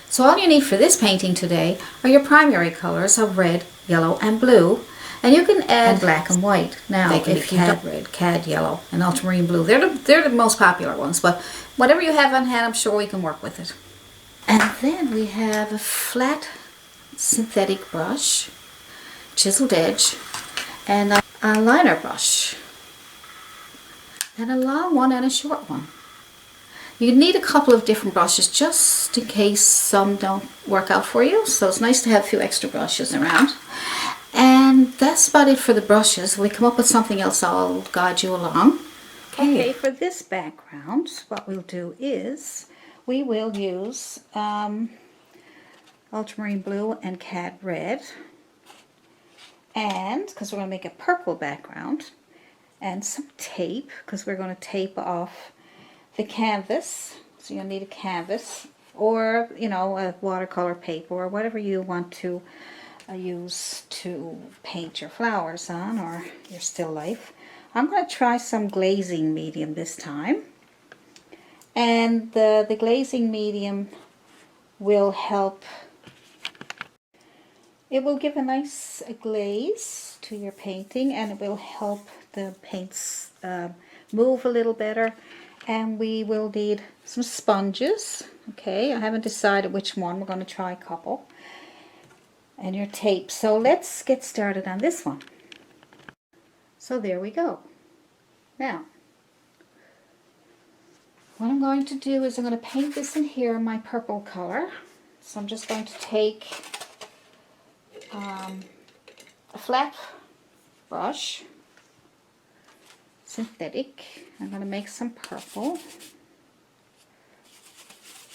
So all you need for this painting today are your primary colors of red, yellow and blue, and you can add black and white. Now they can be cad red, cad yellow and ultramarine blue. They're the most popular ones, but whatever you have on hand, I'm sure we can work with it. And then we have a flat synthetic brush, chiseled edge, and a liner brush, and a long one and a short one. You need a couple of different brushes just in case some don't work out for you, so it's nice to have a few extra brushes around. And that's about it for the brushes. When we come up with something else, I'll guide you along. Okay, for this background, what we'll do is we will use ultramarine blue and cad red, and because we're going to make a purple background, and some tape because we're going to tape off the canvas. So you'll need a canvas, or a watercolor paper, or whatever you want to use to paint your flowers on, or your still life. I'm going to try some glazing medium this time, and the glazing medium will help. It will give a nice glaze to your painting, and it will help the paints move a little better. And we will need some sponges. Okay, I haven't decided which one. We're going to try a couple. And your tape. So let's get started on this one. So there we go. Now, what I'm going to do is I'm going to paint this in here in my purple color. So I'm just going to take a flat brush, synthetic. I'm going to make some purple.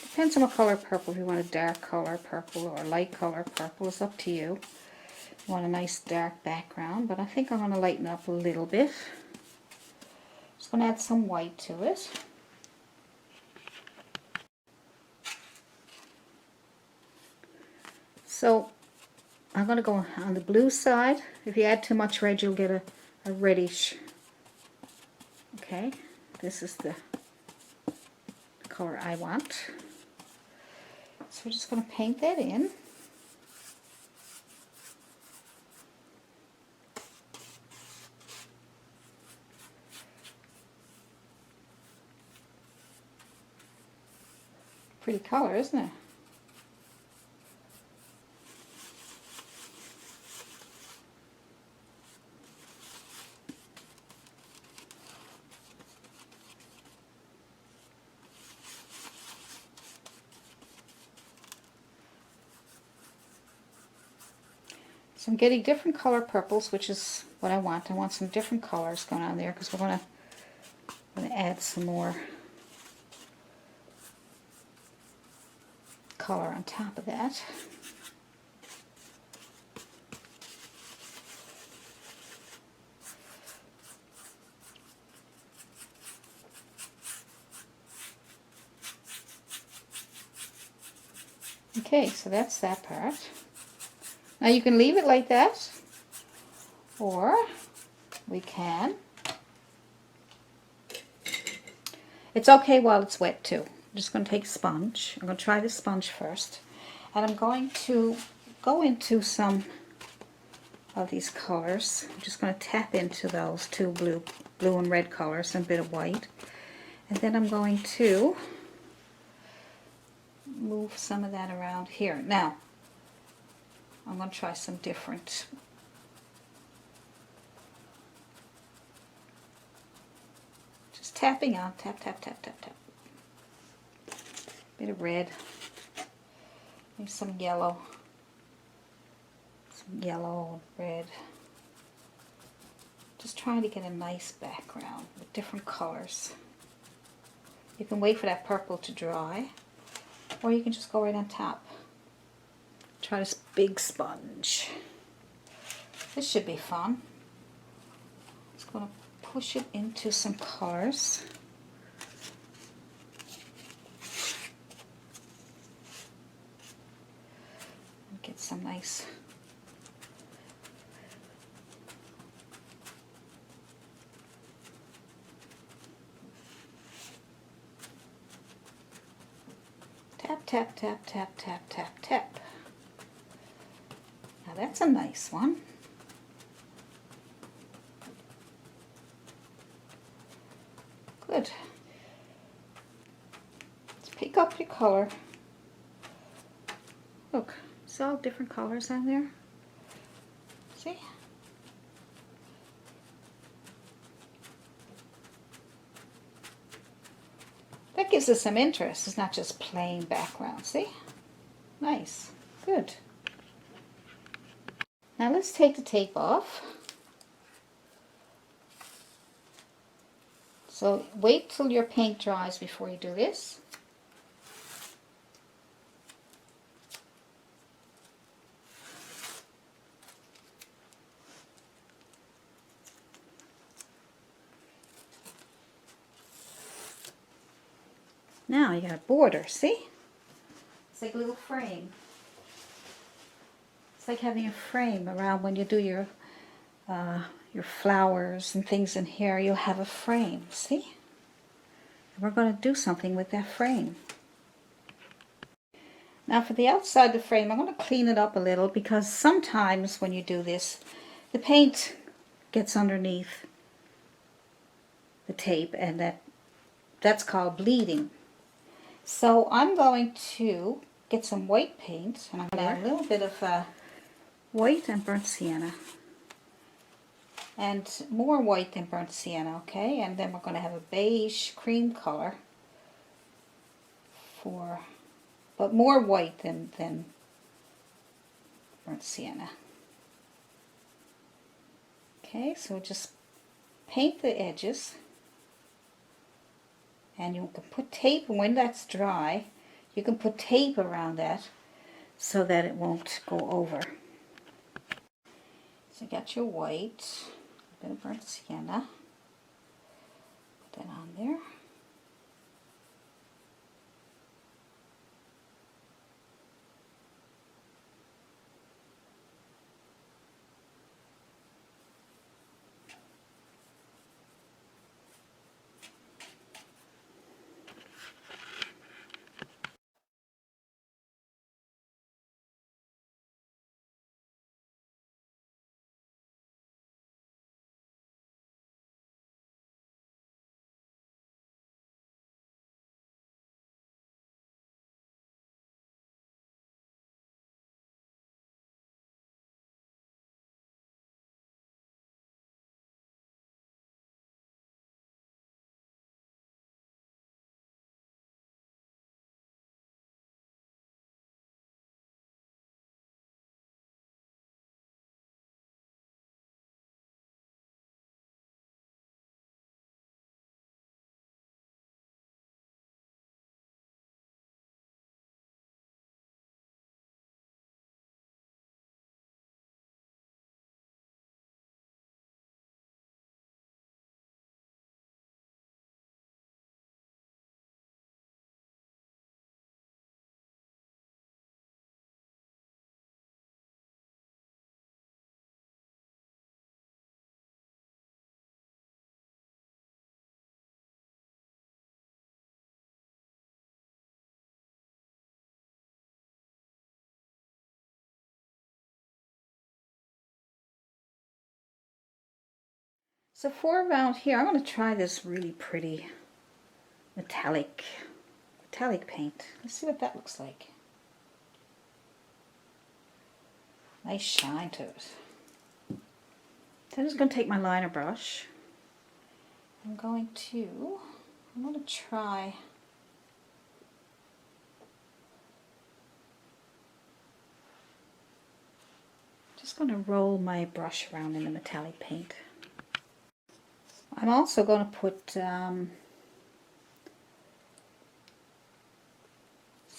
Depends on what color purple. If you want a dark color purple or light color purple, it's up to you. You want a nice dark background, but I think I'm going to lighten up a little bit. Just going to add some white to it. So I'm going to go on the blue side. If you add too much red, you'll get a reddish. Okay, this is the color I want. So we're just going to paint that in. Pretty color, isn't it? So I'm getting different color purples, which is what I want. I want some different colors going on there because we're going to add some more color on top of that. Okay, so that's that part. Now you can leave it like that, or we can. It's okay while it's wet too. I'm just going to take a sponge. I'm going to try the sponge first, and I'm going to go into some of these colors. I'm just going to tap into those two blue and red colors and a bit of white, and then I'm going to move some of that around here. Now I'm going to try some different. Just tapping on, tap, tap, tap, tap, tap. Bit of red, maybe some yellow, red. Just trying to get a nice background with different colors. You can wait for that purple to dry, or you can just go right on top. Try this big sponge. This should be fun. Just going to push it into some colors. And get some nice tap tap, tap, tap, tap, tap, tap. Now that's a nice one. Good. Let's pick up your color. Look, it's all different colors on there. See? That gives us some interest. It's not just plain background. See? Nice. Good. Now let's take the tape off. So wait till your paint dries before you do this. Now you got a border, see? It's like a little frame. It's like having a frame around when you do your flowers and things in here. You'll have a frame, see? And we're going to do something with that frame. Now for the outside of the frame, I'm going to clean it up a little because sometimes when you do this, the paint gets underneath the tape and that's called bleeding. So I'm going to get some white paint and I'm going to add a little bit of white and burnt sienna. And more white than burnt sienna, okay? And then we're going to have a beige cream color but more white than burnt sienna. Okay, so just paint the edges. And you can put tape, when that's dry, you can put tape around that so that it won't go over. So you got your white, a bit of burnt sienna. Put that on there. So for around here, I'm going to try this really pretty metallic paint. Let's see what that looks like. Nice shine to it. So I'm just going to take my liner brush. I'm going to try just going to roll my brush around in the metallic paint. I'm also going to put some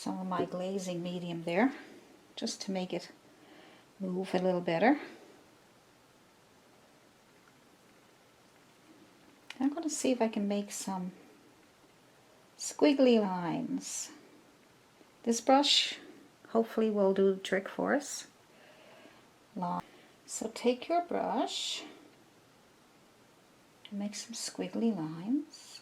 of my glazing medium there, just to make it move a little better. I'm going to see if I can make some squiggly lines. This brush hopefully will do the trick for us. So take your brush and make some squiggly lines.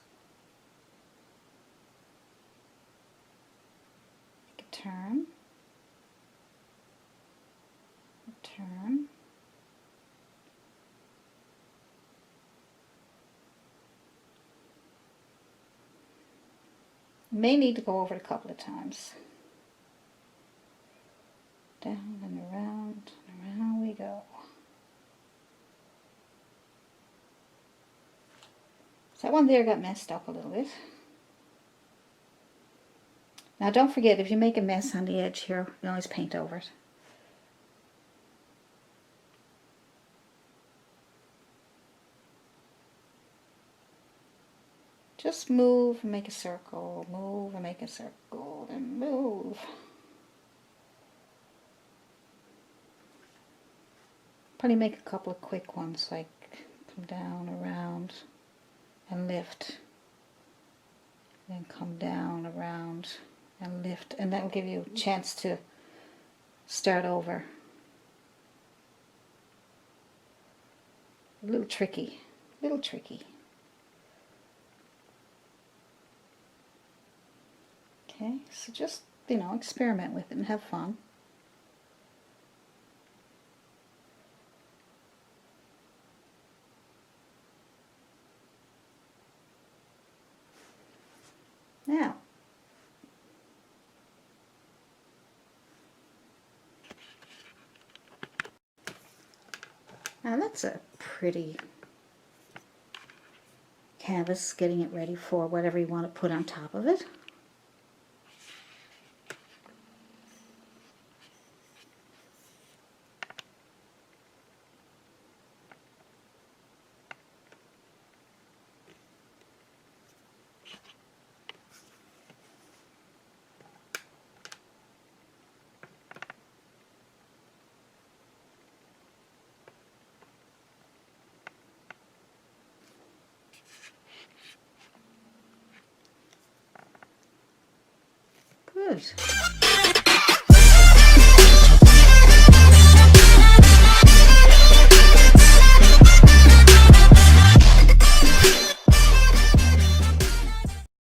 Make turn, turn. You may need to go over it a couple of times. Down and around we go. So that one there got messed up a little bit. Now don't forget, if you make a mess on the edge here, you can always paint over it. Just move and make a circle, move and make a circle, and move. Probably make a couple of quick ones, like come down, around, and lift. Then come down, around, and lift. And that will give you a chance to start over. A little tricky, little tricky. Okay, so just, you know, experiment with it and have fun. Now, that's a pretty canvas, getting it ready for whatever you want to put on top of it. Good.